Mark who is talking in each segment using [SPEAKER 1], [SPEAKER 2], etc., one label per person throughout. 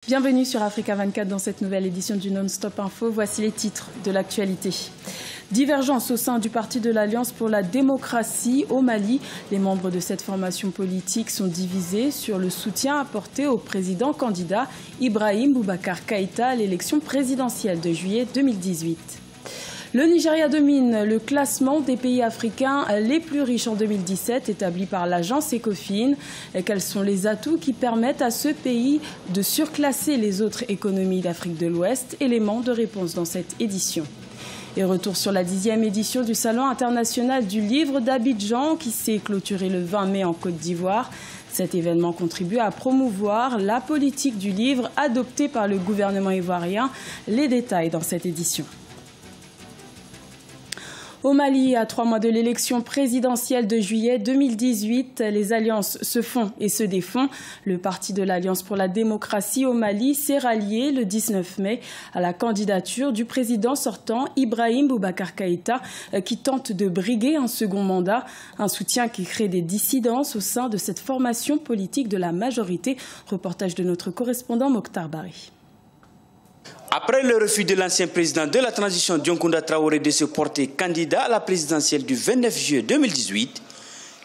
[SPEAKER 1] Bienvenue sur Africa 24 dans cette nouvelle édition du Non-Stop Info. Voici les titres de l'actualité. Divergence au sein du parti de l'Alliance pour la démocratie au Mali. Les membres de cette formation politique sont divisés sur le soutien apporté au président candidat Ibrahim Boubacar Keïta à l'élection présidentielle de juillet 2018. Le Nigeria domine le classement des pays africains les plus riches en 2017, établi par l'agence Ecofin. Quels sont les atouts qui permettent à ce pays de surclasser les autres économies d'Afrique de l'Ouest? Élément de réponse dans cette édition. Et retour sur la 10e édition du Salon international du livre d'Abidjan qui s'est clôturé le 20 mai en Côte d'Ivoire. Cet événement contribue à promouvoir la politique du livre adoptée par le gouvernement ivoirien. Les détails dans cette édition. Au Mali, à 3 mois de l'élection présidentielle de juillet 2018, les alliances se font et se défont. Le parti de l'Alliance pour la démocratie au Mali s'est rallié le 19 mai à la candidature du président sortant Ibrahim Boubacar Keïta qui tente de briguer un second mandat. Un soutien qui crée des dissidences au sein de cette formation politique de la majorité. Reportage de notre correspondant Mokhtar Bari.
[SPEAKER 2] Après le refus de l'ancien président de la transition Dioncounda Traoré de se porter candidat à la présidentielle du 29 juillet 2018,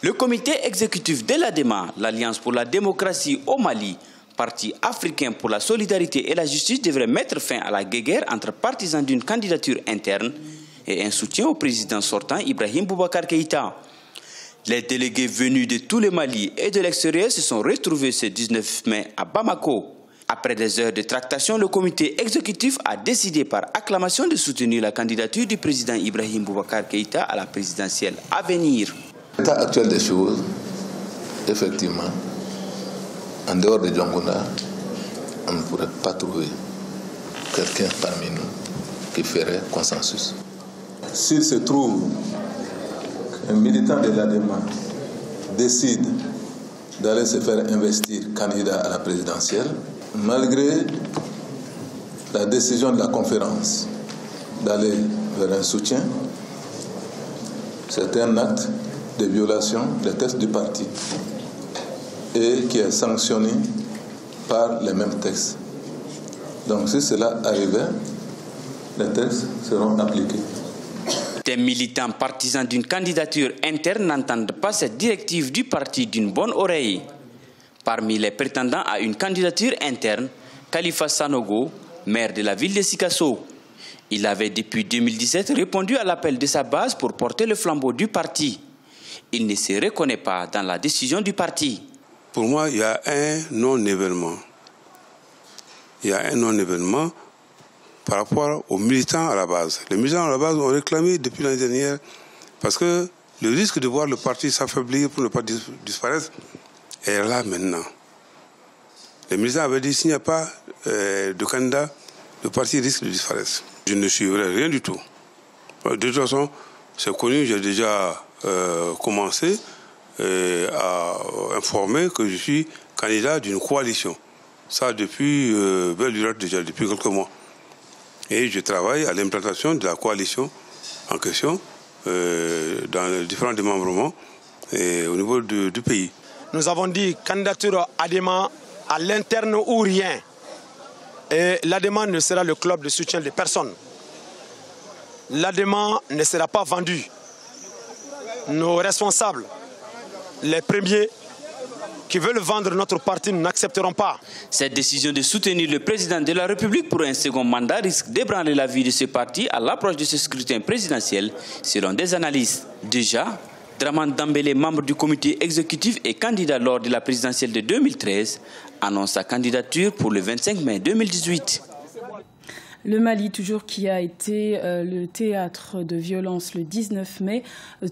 [SPEAKER 2] le comité exécutif de l'ADEMA, l'Alliance pour la démocratie au Mali, parti africain pour la solidarité et la justice, devrait mettre fin à la guéguerre entre partisans d'une candidature interne et un soutien au président sortant Ibrahim Boubacar Keïta. Les délégués venus de tout le Mali et de l'extérieur se sont retrouvés ce 19 mai à Bamako. Après des heures de tractation, le comité exécutif a décidé par acclamation de soutenir la candidature du président Ibrahim Boubacar Keïta à la présidentielle à venir.
[SPEAKER 3] L'état actuel des choses, effectivement, en dehors de Dioncounda, on ne pourrait pas trouver quelqu'un parmi nous qui ferait consensus. S'il se trouve qu'un militant de l'ADEMA décide d'aller se faire investir candidat à la présidentielle, malgré la décision de la conférence d'aller vers un soutien, c'est un acte de violation des textes du parti et qui est sanctionné par les mêmes textes. Donc si cela arrivait, les textes seront appliqués.
[SPEAKER 2] Des militants partisans d'une candidature interne n'entendent pas cette directive du parti d'une bonne oreille. Parmi les prétendants à une candidature interne, Khalifa Sanogo, maire de la ville de Sikasso. Il avait depuis 2017 répondu à l'appel de sa base pour porter le flambeau du parti. Il ne se reconnaît pas dans la décision du parti.
[SPEAKER 4] Pour moi, il y a un non-événement. Il y a un non-événement par rapport aux militants à la base. Les militants à la base ont réclamé depuis l'année dernière parce que le risque de voir le parti s'affaiblir pour ne pas disparaître est là maintenant. Les militants avaient dit s'il n'y a pas de candidat, le parti risque de disparaître. Je ne suivrai rien du tout. De toute façon, c'est connu, j'ai déjà commencé à informer que je suis candidat d'une coalition. Ça depuis belle durée déjà, depuis quelques mois. Et je travaille à l'implantation de la coalition en question dans les différents démembrements et au niveau du pays.
[SPEAKER 5] Nous avons dit candidature ADEMA à l'interne ou rien. Et l'ADEMA ne sera le club de soutien de personne. L'ADEMA ne sera pas vendu. Nos responsables, les premiers qui veulent vendre notre parti, nous n'accepterons pas.
[SPEAKER 2] Cette décision de soutenir le président de la République pour un second mandat risque d'ébranler la vie de ce parti à l'approche de ce scrutin présidentiel, selon des analystes. Déjà, Dramane Dambélé, membre du comité exécutif et candidat lors de la présidentielle de 2013, annonce sa candidature pour le 25 mai 2018.
[SPEAKER 1] Le Mali, toujours qui a été le théâtre de violence le 19 mai.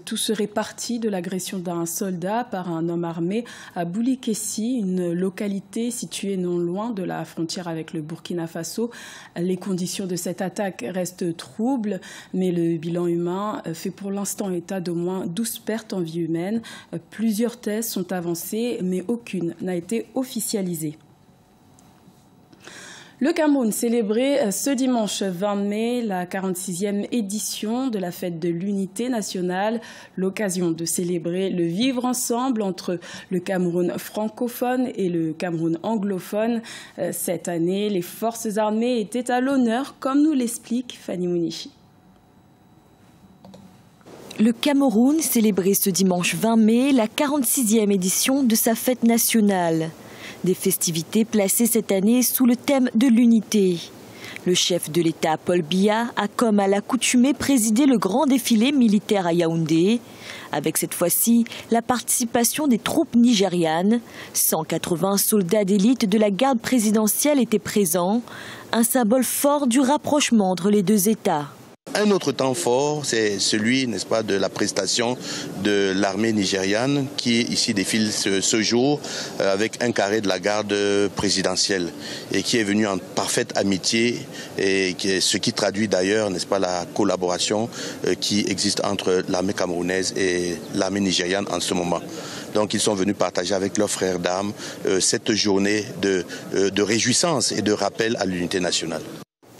[SPEAKER 1] Tout serait parti de l'agression d'un soldat par un homme armé à Boulikessi, une localité située non loin de la frontière avec le Burkina Faso. Les conditions de cette attaque restent troubles, mais le bilan humain fait pour l'instant état d'au moins 12 pertes en vie humaine. Plusieurs thèses sont avancées, mais aucune n'a été officialisée. Le Cameroun célébrait ce dimanche 20 mai la 46e édition de la fête de l'unité nationale, l'occasion de célébrer le vivre ensemble entre le Cameroun francophone et le Cameroun anglophone. Cette année, les forces armées étaient à l'honneur, comme nous l'explique Fanny Mounichi.
[SPEAKER 6] Le Cameroun célébrait ce dimanche 20 mai la 46e édition de sa fête nationale. Des festivités placées cette année sous le thème de l'unité. Le chef de l'État, Paul Biya, a comme à l'accoutumée présidé le grand défilé militaire à Yaoundé, avec cette fois-ci la participation des troupes nigérianes. 180 soldats d'élite de la garde présidentielle étaient présents, un symbole fort du rapprochement entre les deux États.
[SPEAKER 7] Un autre temps fort, c'est celui, n'est-ce pas, de la prestation de l'armée nigériane qui ici défile ce jour avec un carré de la garde présidentielle et qui est venu en parfaite amitié et ce qui traduit d'ailleurs, n'est-ce pas, la collaboration qui existe entre l'armée camerounaise et l'armée nigériane en ce moment. Donc ils sont venus partager avec leurs frères d'armes cette journée de réjouissance et de rappel à l'unité nationale.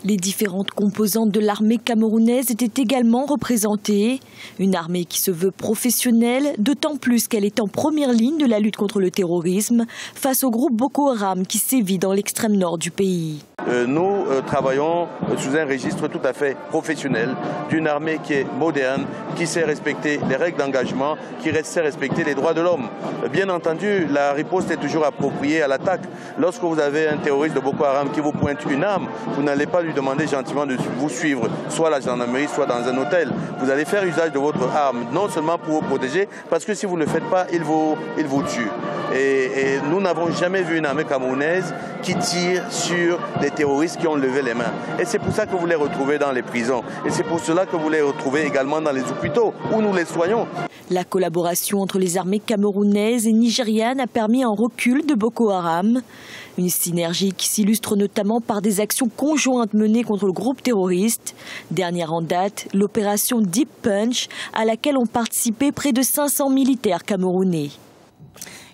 [SPEAKER 6] Les différentes composantes de l'armée camerounaise étaient également représentées. Une armée qui se veut professionnelle, d'autant plus qu'elle est en première ligne de la lutte contre le terrorisme face au groupe Boko Haram qui sévit dans l'extrême nord du pays.
[SPEAKER 7] Nous travaillons sous un registre tout à fait professionnel d'une armée qui est moderne, qui sait respecter les règles d'engagement, qui sait respecter les droits de l'homme. Bien entendu, la riposte est toujours appropriée à l'attaque. Lorsque vous avez un terroriste de Boko Haram qui vous pointe une arme, vous n'allez pas lui demander gentiment de vous suivre, soit à la gendarmerie, soit dans un hôtel. Vous allez faire usage de votre arme, non seulement pour vous protéger, parce que si vous ne le faites pas, il vous tue. Et nous n'avons jamais vu une armée camerounaise qui tire sur des terroristes qui ont levé les mains. Et c'est pour ça que vous les retrouvez dans les prisons. Et c'est pour cela que vous les retrouvez également dans les hôpitaux, où nous les soignons.
[SPEAKER 6] La collaboration entre les armées camerounaises et nigérianes a permis un recul de Boko Haram. Une synergie qui s'illustre notamment par des actions conjointes menées contre le groupe terroriste. Dernière en date, l'opération Deep Punch, à laquelle ont participé près de 500 militaires camerounais.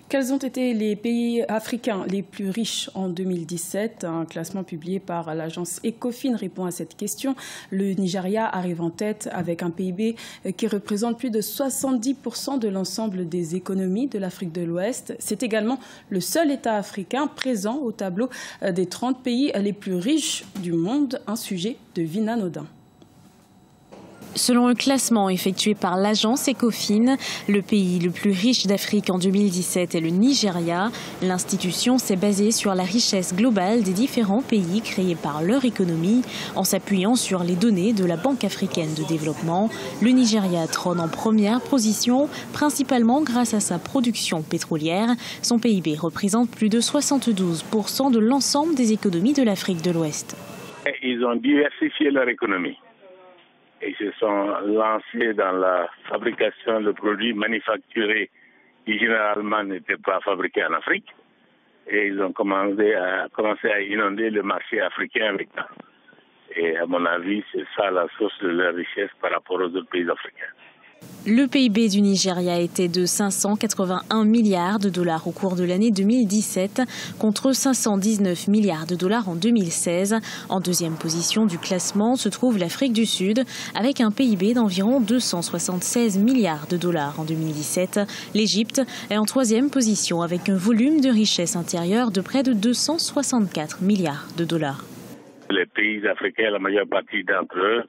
[SPEAKER 1] Quels ont été les pays africains les plus riches en 2017? Un classement publié par l'agence Ecofin répond à cette question. Le Nigeria arrive en tête avec un PIB qui représente plus de 70% de l'ensemble des économies de l'Afrique de l'Ouest. C'est également le seul État africain présent au tableau des 30 pays les plus riches du monde. Un sujet de Vina Nodin.
[SPEAKER 8] Selon un classement effectué par l'agence Ecofin, le pays le plus riche d'Afrique en 2017 est le Nigeria. L'institution s'est basée sur la richesse globale des différents pays créés par leur économie. En s'appuyant sur les données de la Banque africaine de développement, le Nigeria trône en première position, principalement grâce à sa production pétrolière. Son PIB représente plus de 72% de l'ensemble des économies de l'Afrique de l'Ouest.
[SPEAKER 9] Ils ont diversifié leur économie. Ils se sont lancés dans la fabrication de produits manufacturés qui généralement n'étaient pas fabriqués en Afrique. Et ils ont commencé à inonder le marché africain avec ça. Et à mon avis, c'est ça la source de leur richesse par rapport aux autres pays africains.
[SPEAKER 8] Le PIB du Nigeria était de 581 milliards de dollars au cours de l'année 2017 contre 519 milliards de dollars en 2016. En deuxième position du classement se trouve l'Afrique du Sud avec un PIB d'environ 276 milliards de dollars en 2017. L'Égypte est en troisième position avec un volume de richesse intérieure de près de 264 milliards de dollars.
[SPEAKER 9] Les pays africains, la majeure partie d'entre eux,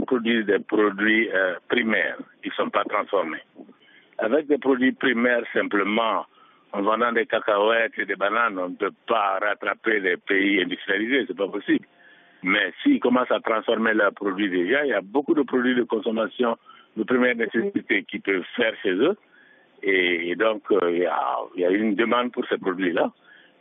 [SPEAKER 9] produisent des produits primaires. Ils ne sont pas transformés. Avec des produits primaires, simplement, en vendant des cacahuètes et des bananes, on ne peut pas rattraper les pays industrialisés, c'est pas possible. Mais s'ils commencent à transformer leurs produits déjà, il y a beaucoup de produits de consommation de première nécessité qu'ils peuvent faire chez eux. Et donc, il y a une demande pour ces produits-là.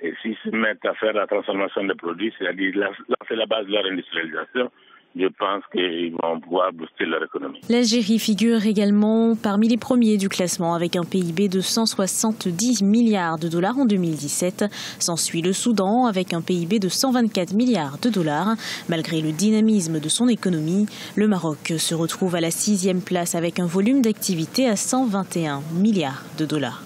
[SPEAKER 9] Et s'ils se mettent à faire la transformation des produits, c'est-à-dire lancer la base de leur industrialisation, je pense qu'ils vont pouvoir booster leur économie.
[SPEAKER 8] L'Algérie figure également parmi les premiers du classement avec un PIB de 170 milliards de dollars en 2017. S'ensuit le Soudan avec un PIB de 124 milliards de dollars. Malgré le dynamisme de son économie, le Maroc se retrouve à la 6e place avec un volume d'activité à 121 milliards de dollars.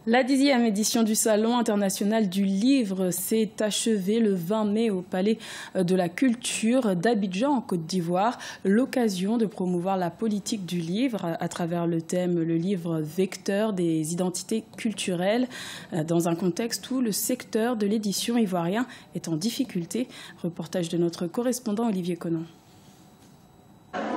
[SPEAKER 1] La 10e édition du Salon international du livre s'est achevée le 20 mai au Palais de la Culture d'Abidjan en Côte d'Ivoire. L'occasion de promouvoir la politique du livre à travers le thème « Le livre vecteur des identités culturelles » dans un contexte où le secteur de l'édition ivoirien est en difficulté. Reportage de notre correspondant Olivier Conan.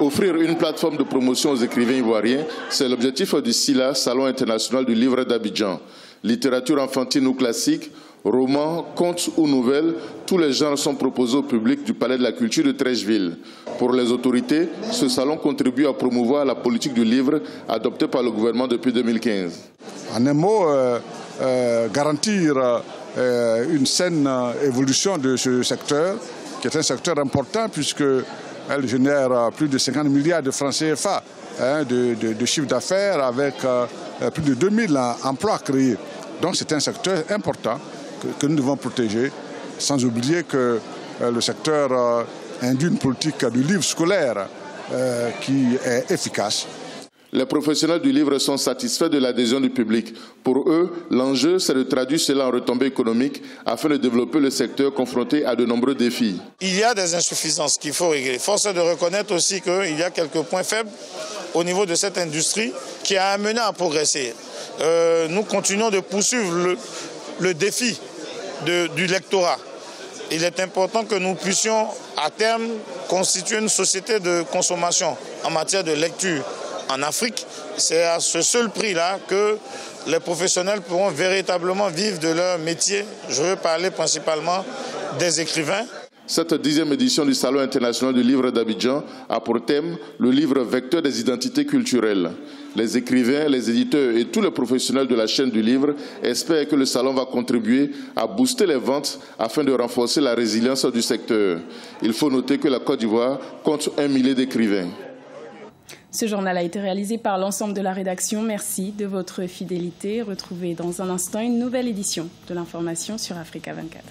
[SPEAKER 3] Offrir une plateforme de promotion aux écrivains ivoiriens, c'est l'objectif du SILA, Salon international du livre d'Abidjan. Littérature enfantine ou classique, romans, contes ou nouvelles, tous les genres sont proposés au public du Palais de la Culture de Treichville. Pour les autorités, ce salon contribue à promouvoir la politique du livre adoptée par le gouvernement depuis 2015.
[SPEAKER 10] En un mot, garantir une saine évolution de ce secteur, qui est un secteur important puisque elle génère plus de 50 milliards de francs CFA de chiffre d'affaires avec plus de 2000 emplois créés. Donc c'est un secteur important que nous devons protéger, sans oublier que le secteur induit une politique du livre scolaire qui est efficace.
[SPEAKER 3] Les professionnels du livre sont satisfaits de l'adhésion du public. Pour eux, l'enjeu, c'est de traduire cela en retombées économiques afin de développer le secteur confronté à de nombreux défis.
[SPEAKER 11] Il y a des insuffisances qu'il faut régler. Force est de reconnaître aussi qu'il y a quelques points faibles au niveau de cette industrie qui a amené à progresser. Nous continuons de poursuivre le défi du lectorat. Il est important que nous puissions à terme constituer une société de consommation en matière de lecture. En Afrique, c'est à ce seul prix-là que les professionnels pourront véritablement vivre de leur métier. Je veux parler principalement des écrivains.
[SPEAKER 3] Cette 10e édition du Salon international du livre d'Abidjan a pour thème le livre vecteur des identités culturelles. Les écrivains, les éditeurs et tous les professionnels de la chaîne du livre espèrent que le salon va contribuer à booster les ventes afin de renforcer la résilience du secteur. Il faut noter que la Côte d'Ivoire compte 1 millier d'écrivains.
[SPEAKER 1] Ce journal a été réalisé par l'ensemble de la rédaction. Merci de votre fidélité. Retrouvez dans un instant une nouvelle édition de l'information sur Africa 24.